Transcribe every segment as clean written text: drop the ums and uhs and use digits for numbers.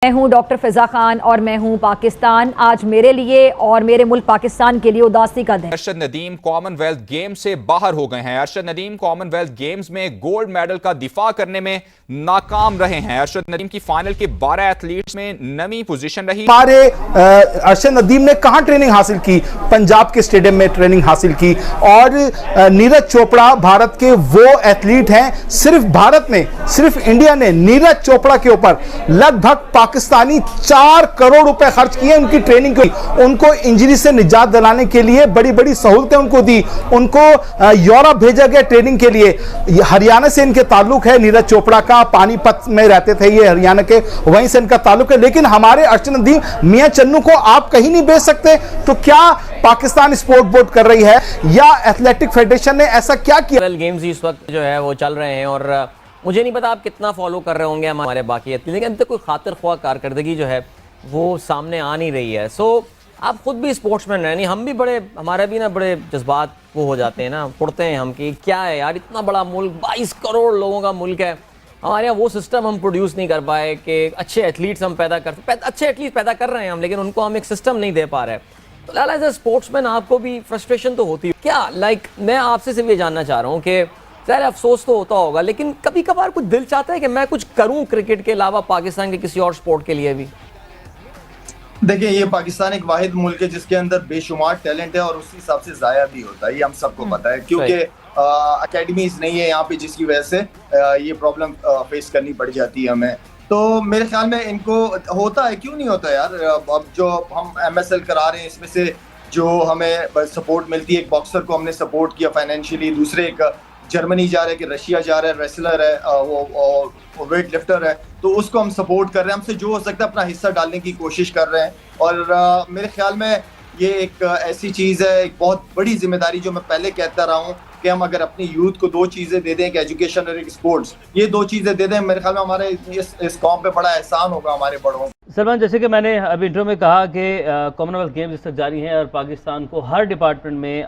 मैं हूं डॉक्टर फिजा खान और मैं हूं पाकिस्तान। आज मेरे लिए और मेरे मुल्क पाकिस्तान के लिए उदासी का दिन। अरशद नदीम कॉमनवेल्थ गेम्स से बाहर हो गए हैं। अरशद नदीम कॉमनवेल्थ गेम्स में गोल्ड मेडल का दिफा करने में नाकाम रहे हैं। अरशद नदीम की फाइनल के 12 एथलीट्स में नवी पोजीशन रही। हमारे अरशद नदीम ने कहां ट्रेनिंग हासिल की? पंजाब के स्टेडियम में ट्रेनिंग हासिल की। और नीरज चोपड़ा भारत के वो एथलीट हैं, सिर्फ भारत में, सिर्फ इंडिया ने नीरज चोपड़ा के ऊपर लगभग पाकिस्तानी 4 करोड़ रुपए खर्च किए उनकी ट्रेनिंग की। उनको इंजरी से निजात दिलाने के लिए बड़ी बड़ी सहूलतें उनको दी। उनको यूरोप भेजा गया ट्रेनिंग के लिए। हरियाणा से इनके ताल्लुक है, नीरज चोपड़ा का पानीपत में रहते थे ये, हरियाणा के, वहीं से इनका ताल्लुक है। लेकिन हमारे अरशद नदीम मियां चन्नू को आप कहीं नहीं भेज सकते, तो क्या पाकिस्तान स्पोर्ट बोर्ड कर रही है या एथलेटिक फेडरेशन ने ऐसा क्या किया? गेम्स इस वक्त जो है वो चल रहे हैं और मुझे नहीं पता आप कितना फॉलो कर रहे होंगे हमारे बाकी एथलीट, लेकिन अभी तक कोई खातिर ख्वाह कारकर्दगी जो है वो सामने आ नहीं रही है। सो आप खुद भी स्पोर्ट्समैन हैं, नहीं हम भी बड़े, हमारे भी ना बड़े जज्बात वो हो जाते हैं ना, उड़ते हैं हम कि क्या है यार, इतना बड़ा मुल्क, 22 करोड़ लोगों का मुल्क है, हमारे यहाँ वो सिस्टम हम प्रोड्यूस नहीं कर पाए कि अच्छे एथलीट्स हम अच्छे एथलीट पैदा कर रहे हैं हम, लेकिन उनको हम एक सिस्टम नहीं दे पा रहे। तो एज ए स्पोर्ट्समैन आपको भी फ्रस्ट्रेशन तो होती है क्या? मैं आपसे सिर्फ ये जानना चाह रहा हूँ कि ज़ाहिर अफसोस तो होता होगा, लेकिन कभी कभार कुछ दिल चाहता है कि मैं कुछ करूं क्रिकेट के अलावा पाकिस्तान के किसी और स्पोर्ट के लिए भी? देखिए, ये पाकिस्तान एक वाहिद मुल्क है जिसके अंदर बेशुमार टैलेंट है और उसी हिसाब से जाया भी होता है, ये हम सबको पता है, क्योंकि अकेडमीज नहीं है यहाँ पे, जिसकी वजह से ये प्रॉब्लम फेस करनी पड़ जाती है हमें। तो मेरे ख्याल में इनको होता है, क्यों नहीं होता यार। अब जो हम MSL करा रहे हैं, इसमें से जो हमें सपोर्ट मिलती है, एक बॉक्सर को हमने सपोर्ट किया फाइनेंशियली, दूसरे एक जर्मनी जा रहा है, कि रशिया जा रहा है, रेसलर है, वो वेट लिफ्टर है, तो उसको हम सपोर्ट कर रहे हैं, हमसे जो हो सकता है अपना हिस्सा डालने की कोशिश कर रहे हैं। और मेरे ख्याल में ये एक ऐसी चीज़ है, एक बहुत बड़ी जिम्मेदारी, जो मैं पहले कहता रहा हूँ कि हम अगर अपनी यूथ को 2 चीज़ें दे दें, एक एजुकेशन और एक स्पोर्ट्स, ये 2 चीज़ें दे दें, मेरे ख्याल में हमारे इस कौम पे बड़ा एहसान होगा हमारे बड़ों। सलमान, जैसे कि मैंने अभी इंटरव्यू में कहा कि कॉमनवेल्थ गेम्स इस तक जारी हैं और पाकिस्तान को हर डिपार्टमेंट में,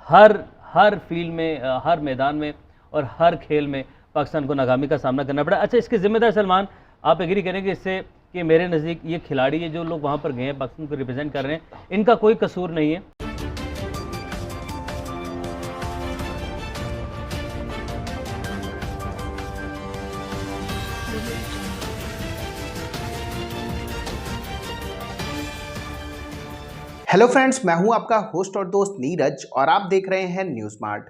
हर फील्ड में, हर मैदान में और हर खेल में पाकिस्तान को नाकामी का सामना करना पड़ा। अच्छा, इसके जिम्मेदार सलमान आप एग्री करेंगे इससे कि मेरे नज़दीक ये खिलाड़ी, ये जो लोग वहाँ पर गए हैं, पाकिस्तान को रिप्रेजेंट कर रहे हैं, इनका कोई कसूर नहीं है? हेलो फ्रेंड्स, मैं हूं आपका होस्ट और दोस्त नीरज और आप देख रहे हैं न्यूज़ स्मार्ट।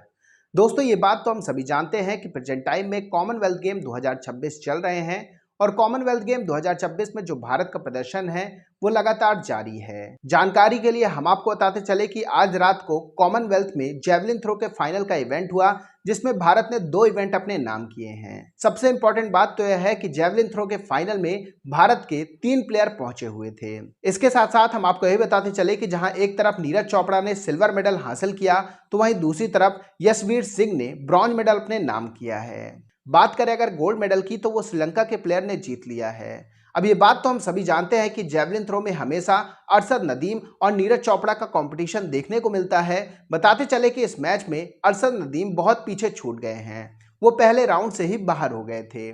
दोस्तों, ये बात तो हम सभी जानते हैं कि प्रेजेंट टाइम में कॉमनवेल्थ गेम 2026 चल रहे हैं और कॉमनवेल्थ गेम 2026 में जो भारत का प्रदर्शन है वो लगातार जारी है। जानकारी के लिए हम आपको बताते चले कि आज रात को कॉमनवेल्थ में जेवलिन थ्रो के फाइनल का इवेंट हुआ, जिसमें भारत ने 2 इवेंट अपने नाम किए हैं। सबसे इंपॉर्टेंट बात तो यह है कि जेवलिन थ्रो के फाइनल में भारत के 3 प्लेयर पहुंचे हुए थे। इसके साथ साथ हम आपको यह बताते चले कि जहां एक तरफ नीरज चोपड़ा ने सिल्वर मेडल हासिल किया, तो वहीं दूसरी तरफ यशवीर सिंह ने ब्रॉन्ज मेडल अपने नाम किया है। बात करें अगर गोल्ड मेडल की, तो वो श्रीलंका के प्लेयर ने जीत लिया है। अब ये बात तो हम सभी जानते हैं कि जेवलिन थ्रो में हमेशा अरशद नदीम और नीरज चोपड़ा का कंपटीशन देखने को मिलता है। बताते चले कि इस मैच में अरशद नदीम बहुत पीछे छूट गए हैं, वो पहले राउंड से ही बाहर हो गए थे।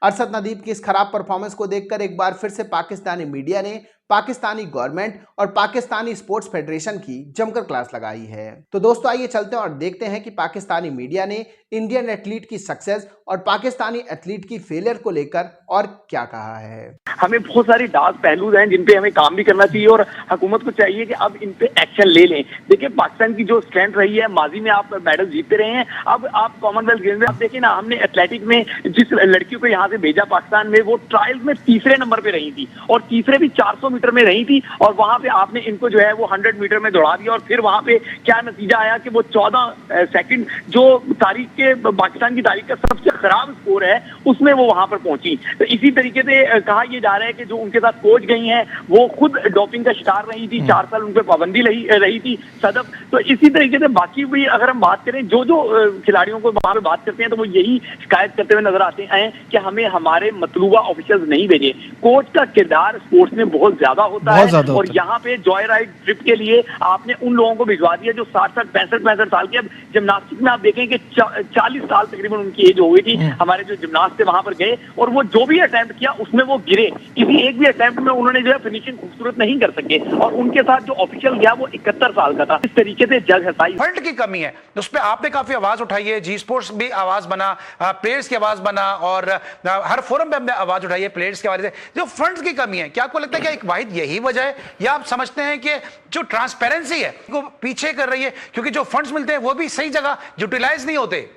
अरशद नदीम की इस खराब परफॉर्मेंस को देखकर एक बार फिर से पाकिस्तानी मीडिया ने पाकिस्तानी गवर्नमेंट और पाकिस्तानी स्पोर्ट्स फेडरेशन की जमकर क्लास लगाई है। तो दोस्तों, आइए चलते हैं और देखते हैं कि पाकिस्तानी मीडिया ने इंडियन एथलीट की सक्सेस और पाकिस्तानी एथलीट की फेलियर को लेकर और क्या कहा है। हमें बहुत सारी डार्क पहलू हैं जिन पे हमें काम भी करना चाहिए और हुकूमत को चाहिए कि अब इन पे एक्शन ले लें। देखिए, पाकिस्तान की जो स्ट्रेंथ रही है, माजी में आप मेडल जीतते रहे हैं, अब आप कॉमनवेल्थ गेम्स में आप देखिए ना, हमने एथलेटिक में जिस लड़की को यहाँ से भेजा पाकिस्तान में, वो ट्रायल्स में तीसरे नंबर पे रही थी और तीसरे भी 400 मीटर में रही थी, और वहां पे आपने इनको जो है वो 100 मीटर में दौड़ा दिया और फिर वहां पे क्या नतीजा आया कि वो 14 सेकंड, जो तारीख के पाकिस्तान की तारीख का सबसे खराब स्कोर है, उसमें वो वहां पर पहुंची। तो इसी तरीके से कहा यह जा रहा है कि जो उनके साथ कोच गई हैं वो खुद डोपिंग का शिकार रही थी, 4 साल उन पर पाबंदी रही थी सदफ। तो इसी तरीके से बाकी भी अगर हम बात करें, जो खिलाड़ियों को वहां पर बात करते हैं, तो वो यही शिकायत करते हुए नजर आते हैं कि हमें हमारे मतलूबा ऑफिशियल्स नहीं भेजे। कोच का किरदार स्पोर्ट्स में बहुत ज्यादा होता है और यहाँ पे जॉय राइड ट्रिप के लिए आपने उन लोगों को भिजवा दिया जो 60-65 साल के। अब जिम्नास्टिक में आप देखें कि 40 साल तकरीबन उनकी एज हो गई ही हमारे जो जिम्नास्ट थे वहां पर गए और वो जो भी अटेम्प्ट किया उसमें वो गिरे, किसी एक भी अटेम्प्ट में उन्होंने जो है फिनिशिंग खूबसूरत नहीं कर सके और उनके साथ जो ऑफिशियल गया वो 71 साल का था। इस तरीके से जज हसाई फंड की कमी है, उस पर आपने काफी आवाज उठाई है, जी स्पोर्ट्स भी आवाज बना, प्लेयर्स की आवाज बना और हर फोरम पे हमने आवाज उठाई है प्लेयर्स के बारे में। जो फंड्स की कमी है, क्या आपको लगता है कि एक वाहिद यही वजह है या आप समझते हैं कि जो ट्रांसपेरेंसी है वो पीछे कर रही है, क्योंकि जो फंड्स मिलते हैं वो भी सही जगह यूटिलाइज नहीं होते?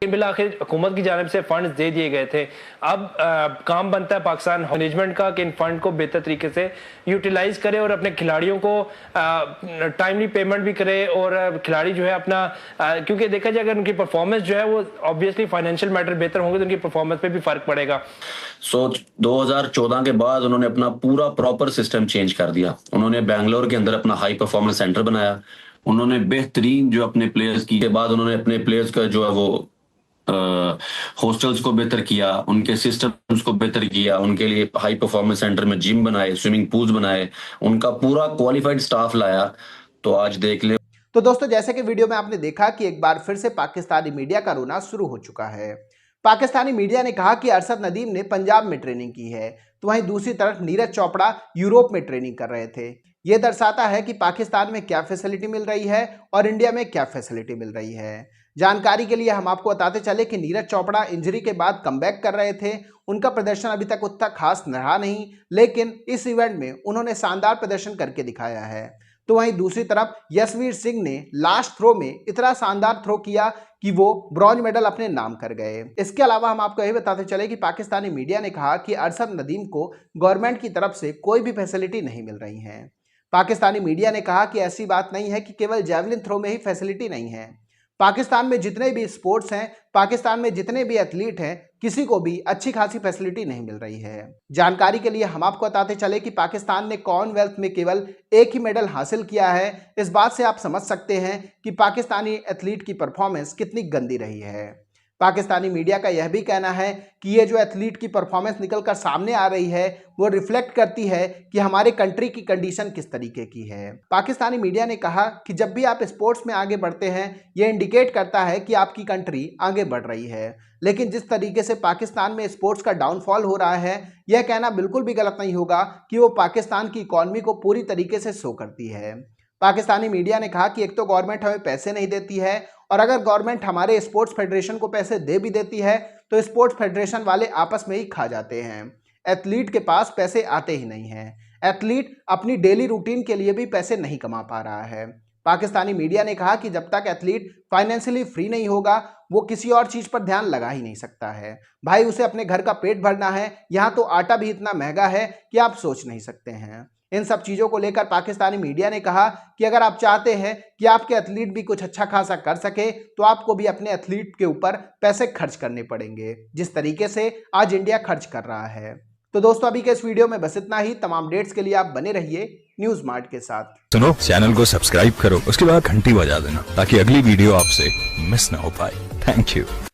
बिलाखिर हुकूमत की जानिब से फंड्स दे दिए गए थे। अब काम बनता है पाकिस्तान मैनेजमेंट का कि इन फंड को बेहतर तरीके से यूटिलाइज करे और अपने खिलाड़ियों को टाइमली पेमेंट भी करे और खिलाड़ी जो है अपना क्योंकि देखा जाए अगर उनकी परफॉर्मेंस जो है वो ऑब्वियसली फाइनेंशियल मैटर बेहतर होंगे तो उनकी परफॉर्मेंस पे भी फर्क पड़ेगा। 2014 के बाद उन्होंने अपना पूरा प्रॉपर सिस्टम चेंज कर दिया। उन्होंने बेंगलोर के अंदर अपना हाई परफॉर्मेंस सेंटर बनाया। उन्होंने बेहतरीन जो अपने प्लेयर्स की के बाद उन्होंने अपने प्लेयर्स का जो है वो हॉस्टल्स को बेहतर किया, उनके सिस्टम्स को बेहतर किया, उनके लिए हाई परफॉर्मेंस सेंटर में जिम बनाए, स्विमिंग पूल्स बनाए, उनका पूरा क्वालिफाइड स्टाफ लाया। तो आज देख ले। तो दोस्तों जैसे कि वीडियो में आपने देखा कि एक बार फिर से पाकिस्तानी मीडिया का रोना शुरू हो चुका है। पाकिस्तानी मीडिया ने कहा कि अरशद नदीम ने पंजाब में ट्रेनिंग की है, तो वहीं दूसरी तरफ नीरज चोपड़ा यूरोप में ट्रेनिंग कर रहे थे। यह दर्शाता है कि पाकिस्तान में क्या फैसिलिटी मिल रही है और इंडिया में क्या फैसिलिटी मिल रही है। जानकारी के लिए हम आपको बताते चले कि नीरज चोपड़ा इंजरी के बाद कमबैक कर रहे थे। उनका प्रदर्शन अभी तक उतना खास रहा नहीं, लेकिन इस इवेंट में उन्होंने शानदार प्रदर्शन करके दिखाया है। तो वहीं दूसरी तरफ यशवीर सिंह ने लास्ट थ्रो में इतना शानदार थ्रो किया कि वो ब्रॉन्ज मेडल अपने नाम कर गए। इसके अलावा हम आपको यह बताते चले कि पाकिस्तानी मीडिया ने कहा कि अरशद नदीम को गवर्नमेंट की तरफ से कोई भी फैसिलिटी नहीं मिल रही है। पाकिस्तानी मीडिया ने कहा कि ऐसी बात नहीं है कि केवल जेवलिन थ्रो में ही फैसिलिटी नहीं है। पाकिस्तान में जितने भी स्पोर्ट्स हैं, पाकिस्तान में जितने भी एथलीट हैं, किसी को भी अच्छी खासी फैसिलिटी नहीं मिल रही है। जानकारी के लिए हम आपको बताते चले कि पाकिस्तान ने कॉमनवेल्थ में केवल एक ही मेडल हासिल किया है। इस बात से आप समझ सकते हैं कि पाकिस्तानी एथलीट की परफॉर्मेंस कितनी गंदी रही है। पाकिस्तानी मीडिया का यह भी कहना है कि ये जो एथलीट की परफॉर्मेंस निकलकर सामने आ रही है वो रिफ्लेक्ट करती है कि हमारे कंट्री की कंडीशन किस तरीके की है। पाकिस्तानी मीडिया ने कहा कि जब भी आप स्पोर्ट्स में आगे बढ़ते हैं ये इंडिकेट करता है कि आपकी कंट्री आगे बढ़ रही है, लेकिन जिस तरीके से पाकिस्तान में स्पोर्ट्स का डाउनफॉल हो रहा है यह कहना बिल्कुल भी गलत नहीं होगा कि वो पाकिस्तान की इकॉनमी को पूरी तरीके से शो करती है। पाकिस्तानी मीडिया ने कहा कि एक तो गवर्नमेंट हमें पैसे नहीं देती है और अगर गवर्नमेंट हमारे स्पोर्ट्स फेडरेशन को पैसे दे भी देती है तो स्पोर्ट्स फेडरेशन वाले आपस में ही खा जाते हैं। एथलीट के पास पैसे आते ही नहीं हैं। एथलीट अपनी डेली रूटीन के लिए भी पैसे नहीं कमा पा रहा है। पाकिस्तानी मीडिया ने कहा कि जब तक एथलीट फाइनेंशियली फ्री नहीं होगा वो किसी और चीज पर ध्यान लगा ही नहीं सकता है। भाई उसे अपने घर का पेट भरना है, यहाँ तो आटा भी इतना महंगा है कि आप सोच नहीं सकते हैं। इन सब चीज़ों को लेकर पाकिस्तानी मीडिया ने कहा कि अगर आप चाहते हैं कि आपके एथलीट भी कुछ अच्छा खासा कर सके तो आपको भी अपने एथलीट के ऊपर पैसे खर्च करने पड़ेंगे, जिस तरीके से आज इंडिया खर्च कर रहा है। तो दोस्तों अभी के इस वीडियो में बस इतना ही। तमाम अपडेट्स के लिए आप बने रहिए न्यूज मार्ट के साथ। सुनो, चैनल को सब्सक्राइब करो, उसके बाद घंटी बजा देना ताकि अगली वीडियो आपसे मिस ना हो पाए। Thank you.